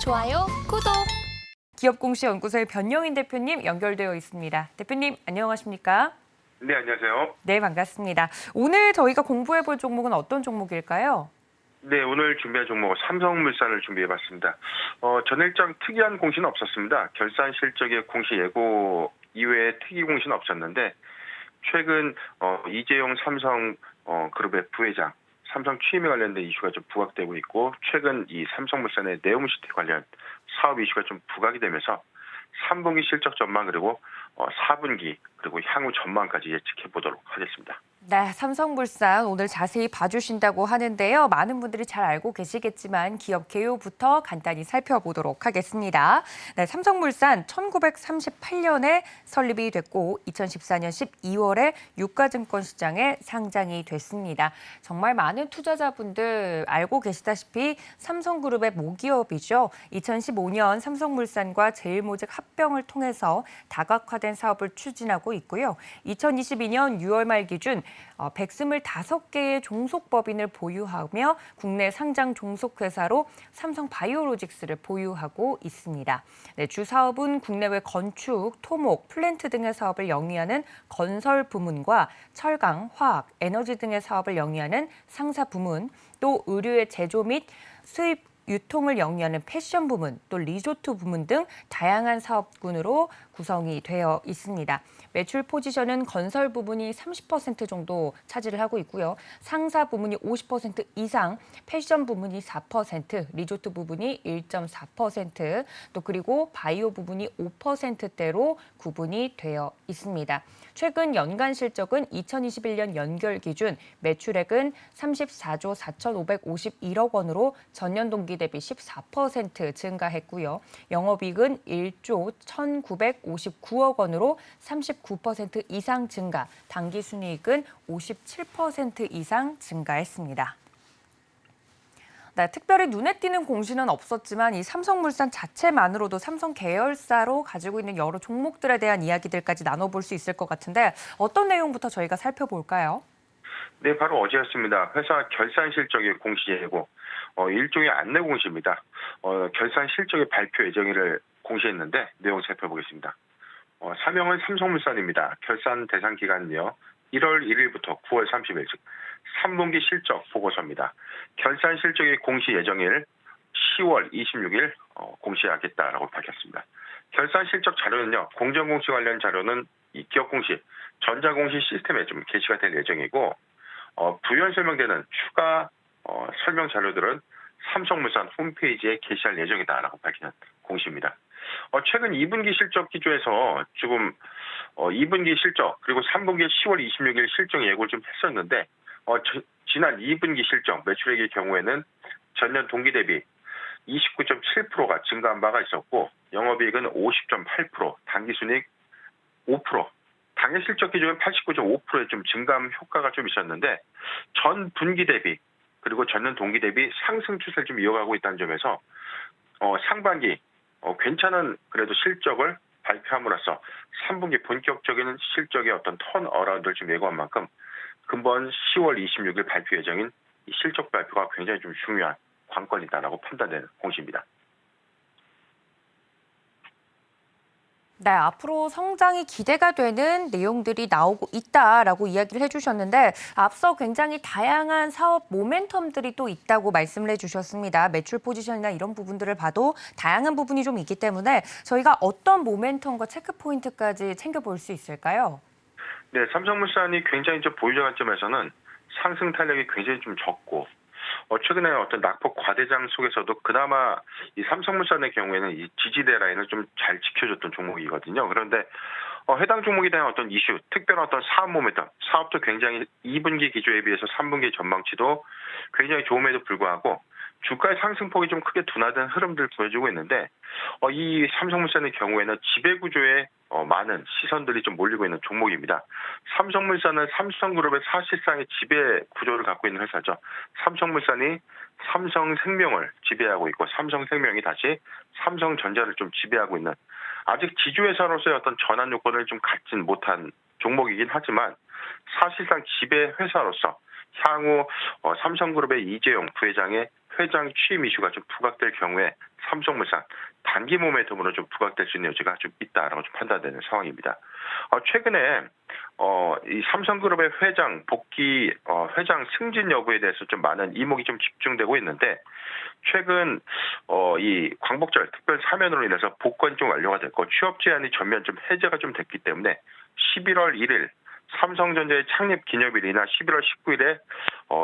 좋아요, 구독. 기업공시연구소의 변영인 대표님 연결되어 있습니다. 대표님 안녕하십니까? 네, 안녕하세요. 네, 반갑습니다. 오늘 저희가 공부해볼 종목은 어떤 종목일까요? 네, 오늘 준비한 종목은 삼성물산을 준비해봤습니다. 전일장 특이한 공시는 없었습니다. 결산 실적의 공시 예고 이외에 특이 공시는 없었는데 최근 이재용 삼성 그룹의 부회장 삼성 취임에 관련된 이슈가 좀 부각되고 있고 최근 이 삼성물산의 네옴시티 관련 사업 이슈가 좀 부각이 되면서 3분기 실적 전망 그리고 4분기 그리고 향후 전망까지 예측해 보도록 하겠습니다. 네, 삼성물산 오늘 자세히 봐주신다고 하는데요. 많은 분들이 잘 알고 계시겠지만 기업 개요부터 간단히 살펴보도록 하겠습니다. 네, 삼성물산 1938년에 설립이 됐고 2014년 12월에 유가증권 시장에 상장이 됐습니다. 정말 많은 투자자분들 알고 계시다시피 삼성그룹의 모기업이죠. 2015년 삼성물산과 제일모직 합병을 통해서 다각화된 사업을 추진하고 있고요. 2022년 6월 말 기준 125개의 종속법인을 보유하며 국내 상장 종속회사로 삼성바이오로직스를 보유하고 있습니다. 네, 주 사업은 국내외 건축, 토목, 플랜트 등의 사업을 영위하는 건설 부문과 철강, 화학, 에너지 등의 사업을 영위하는 상사 부문, 또 의류의 제조 및 수입 유통을 영위하는 패션 부문, 또 리조트 부문 등 다양한 사업군으로 구성이 되어 있습니다. 매출 포지션은 건설 부분이 30% 정도 차지를 하고 있고요. 상사 부문이 50% 이상, 패션 부문이 4%, 리조트 부분이 1.4%, 또 그리고 바이오 부분이 5%대로 구분이 되어 있습니다. 최근 연간 실적은 2021년 연결 기준 매출액은 34조 4,551억 원으로 전년 동기 대비 14% 증가했고요. 영업이익은 1조 1,959억 원으로 39% 이상 증가, 당기순이익은 57% 이상 증가했습니다. 네, 특별히 눈에 띄는 공시는 없었지만 이 삼성물산 자체만으로도 삼성 계열사로 가지고 있는 여러 종목들에 대한 이야기들까지 나눠볼 수 있을 것 같은데 어떤 내용부터 저희가 살펴볼까요? 네, 바로 어제였습니다. 회사 결산 실적의 공시 예고, 일종의 안내 공시입니다. 결산 실적의 발표 예정일을 공시했는데 내용 살펴보겠습니다. 사명은 삼성물산입니다. 결산 대상 기간은요. 1월 1일부터 9월 30일, 즉 3분기 실적 보고서입니다. 결산 실적의 공시 예정일 10월 26일 공시하겠다라고 밝혔습니다. 결산 실적 자료는요. 공정공시 관련 자료는 이 기업공시, 전자공시 시스템에 좀 게시가 될 예정이고 부연 설명되는 추가 설명 자료들은 삼성물산 홈페이지에 게시할 예정이다라고 밝힌 공시입니다. 최근 2분기 실적 기조에서 지금 2분기 실적 그리고 3분기 10월 26일 실적 예고를 좀 했었는데 지난 2분기 실적 매출액의 경우에는 전년 동기 대비 29.7%가 증가한 바가 있었고 영업이익은 50.8%, 당기순이익 5%, 당해 실적 기준은 89.5%의 좀 증감 효과가 좀 있었는데 전 분기 대비 그리고 전년 동기 대비 상승 추세를 좀 이어가고 있다는 점에서 상반기 괜찮은 그래도 실적을 발표함으로써 3분기 본격적인 실적의 어떤 턴어라운드를 좀 예고한 만큼 금번 10월 26일 발표 예정인 이 실적 발표가 굉장히 좀 중요한 관건이다라고 판단되는 공시입니다. 네, 앞으로 성장이 기대가 되는 내용들이 나오고 있다라고 이야기를 해주셨는데 앞서 굉장히 다양한 사업 모멘텀들이 또 있다고 말씀을 해주셨습니다. 매출 포지션이나 이런 부분들을 봐도 다양한 부분이 좀 있기 때문에 저희가 어떤 모멘텀과 체크 포인트까지 챙겨볼 수 있을까요? 네, 삼성물산이 굉장히 좀 보유자 관점에서는 상승 탄력이 굉장히 좀 적고 최근에 어떤 낙폭 과대장 속에서도 그나마 이 삼성물산의 경우에는 이 지지대 라인을 좀 잘 지켜줬던 종목이거든요. 그런데 해당 종목에 대한 어떤 이슈, 특별한 어떤 사업 모멘텀, 사업도 굉장히 2분기 기조에 비해서 3분기 전망치도 굉장히 좋음에도 불구하고 주가의 상승폭이 좀 크게 둔화된 흐름들을 보여주고 있는데 이 삼성물산의 경우에는 지배구조에 많은 시선들이 좀 몰리고 있는 종목입니다. 삼성물산은 삼성그룹의 사실상의 지배 구조를 갖고 있는 회사죠. 삼성물산이 삼성생명을 지배하고 있고 삼성생명이 다시 삼성전자를 좀 지배하고 있는 아직 지주회사로서의 어떤 전환 요건을 좀 갖진 못한 종목이긴 하지만 사실상 지배 회사로서 향후 삼성그룹의 이재용 부회장의 회장 취임 이슈가 좀 부각될 경우에 삼성물산 단기 모멘텀으로 좀 부각될 수 있는 여지가 좀 있다라고 좀 판단되는 상황입니다. 최근에 이 삼성그룹의 회장 복귀, 회장 승진 여부에 대해서 좀 많은 이목이 좀 집중되고 있는데 최근 이 광복절 특별 사면으로 인해서 복권이 좀 완료가 됐고 취업 제한이 전면 좀 해제가 좀 됐기 때문에 11월 1일 삼성전자의 창립 기념일이나 11월 19일에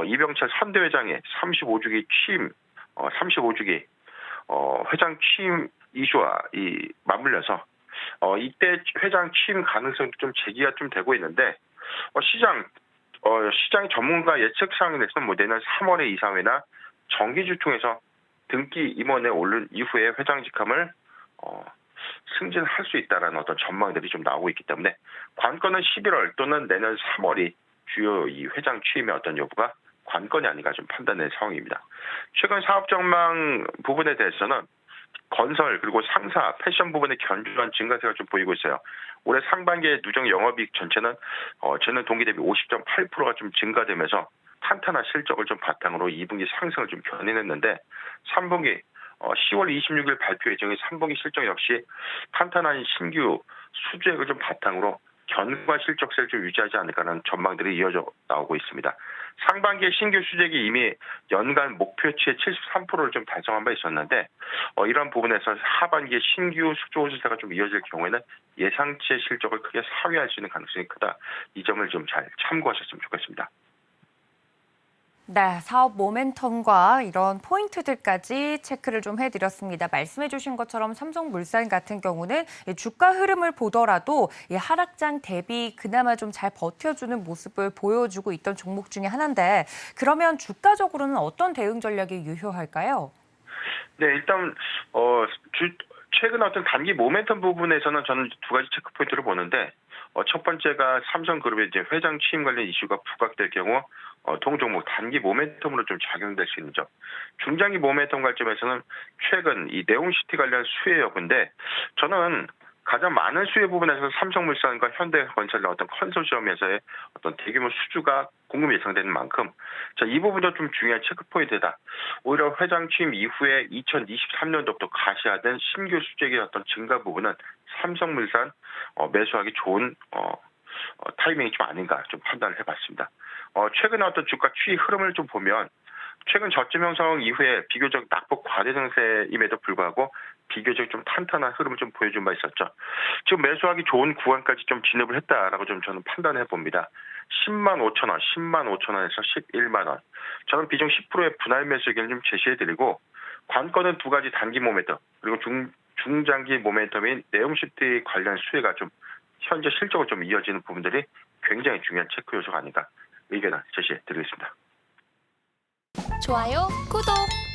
이병철 선대회장의 35주기 취임, 35주기 회장 취임 이슈와 맞물려서 이때 회장 취임 가능성도 좀 제기가 좀 되고 있는데 시장의 전문가 예측 상에서는 뭐 내년 3월에 이사회나 정기주총에서 등기 임원에 오른 이후에 회장 직함을 승진할 수 있다라는 어떤 전망들이 좀 나오고 있기 때문에 관건은 11월 또는 내년 3월이 주요 이 회장 취임의 어떤 여부가 관건이 아닌가 좀 판단된 상황입니다. 최근 사업 전망 부분에 대해서는 건설 그리고 상사, 패션 부분의 견조한 증가세가 좀 보이고 있어요. 올해 상반기의 누적 영업이익 전체는 전년 동기 대비 50.8%가 좀 증가되면서 탄탄한 실적을 좀 바탕으로 2분기 상승을 좀 견인했는데 3분기 10월 26일 발표 예정인 3분기 실적 역시 탄탄한 신규 수주액을 좀 바탕으로 견고한 실적세를 좀 유지하지 않을까라는 전망들이 이어져 나오고 있습니다. 상반기에 신규 수주액이 이미 연간 목표치의 73%를 좀 달성한 바 있었는데 이런 부분에서 하반기에 신규 수주 호조세가 좀 이어질 경우에는 예상치의 실적을 크게 상회할 수 있는 가능성이 크다. 이 점을 좀 잘 참고하셨으면 좋겠습니다. 네, 사업 모멘텀과 이런 포인트들까지 체크를 좀 해드렸습니다. 말씀해 주신 것처럼 삼성물산 같은 경우는 주가 흐름을 보더라도 하락장 대비 그나마 좀 잘 버텨주는 모습을 보여주고 있던 종목 중에 하나인데 그러면 주가적으로는 어떤 대응 전략이 유효할까요? 네, 일단 최근 어떤 단기 모멘텀 부분에서는 저는 두 가지 체크 포인트를 보는데 첫 번째가 삼성그룹의 이제 회장 취임 관련 이슈가 부각될 경우 동종목 단기 모멘텀으로 좀 작용될 수 있는 점. 중장기 모멘텀 관점에서는 최근 이 네옴시티 관련 수혜 여부인데 저는 가장 많은 수혜 부분에서 삼성물산과 현대건설의 어떤 컨소시엄에서의 어떤 대규모 수주가 공급 예상되는 만큼 이 부분도 좀 중요한 체크 포인트다. 오히려 회장 취임 이후에 2023년도부터 가시화된 신규 수주액의 어떤 증가 부분은 삼성물산 매수하기 좋은 타이밍이 좀 아닌가 좀 판단을 해봤습니다. 최근에 어떤 주가 추이 흐름을 좀 보면 최근 저점 형성 이후에 비교적 낙폭 과대 증세임에도 불구하고 비교적 좀 탄탄한 흐름을 좀 보여준 바 있었죠. 지금 매수하기 좋은 구간까지 좀 진입을 했다라고 좀 저는 판단해 봅니다. 10만 5천 원, 10만 5천 원에서 11만 원. 저는 비중 10%의 분할 매수 의견을 좀 제시해드리고 관건은 두 가지 단기 모멘텀 그리고 중장기 모멘텀인 네옴시티 관련 수혜가 좀 현재 실적으로 좀 이어지는 부분들이 굉장히 중요한 체크 요소가 아닌가 의견을 제시해드리겠습니다. 좋아요, 구독!